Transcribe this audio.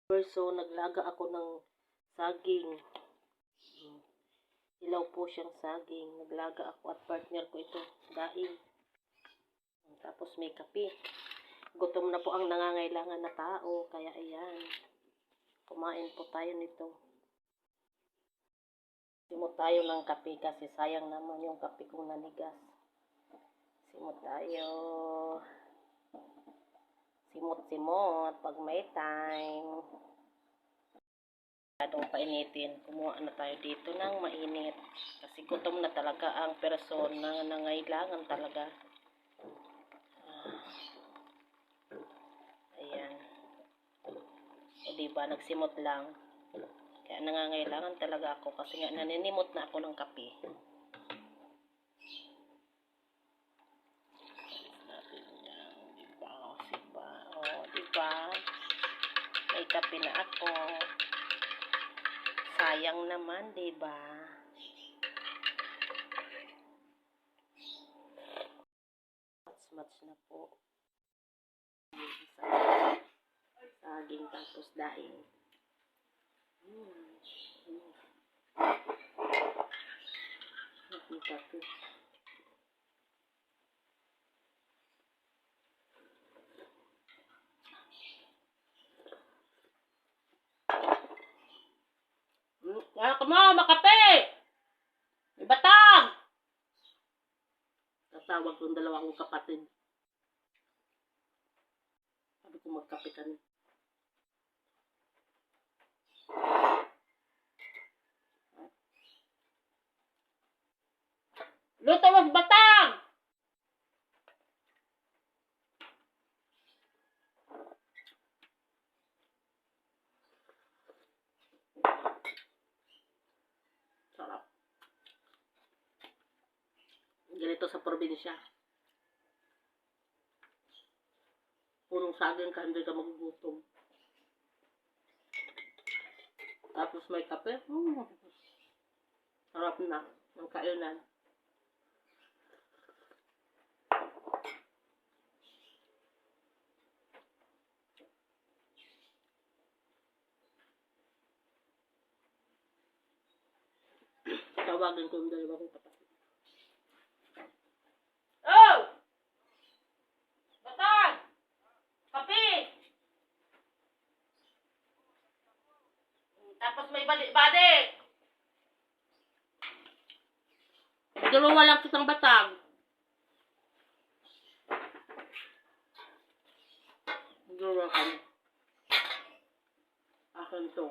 So, naglaga ako ng saging. Ilaw po siyang saging. Naglaga ako at partner ko ito. Dahil. Tapos may kape. Gutom na po ang nangangailangan na tao. Kaya ayan. Kumain po tayo nito. Simot tayo ng kape kasi sayang naman yung kape kong nanigas. Simot tayo. Simot-simot pag may time. Masyadong painitin. Kumuha na tayo dito ng mainit. Kasi gutom na talaga ang person na nangailangan talaga. Ayan. O diba, nagsimot lang. Kaya nangangailangan talaga ako kasi nga naninimot na ako ng kape. Diba? May kape na ako. Sayang naman, diba? Match na po. Saging tapos daing. Nakita ko. Wala ka mo, makape! May batang! Tatawag kong dalawang kapatid. Sabi ko magkape kami. Luto mas batang! Sarap. Ganito sa probinsya. Punong saging ka, hindi ka magugutom. Tapos may kape. Sarap na ng kainan. Tawagin ko yung dalawang kapatid. Oh! Batang! Kape! Tapos may balik-balik. Dalawa lang kitang batang. Dalawa kami. Akin to.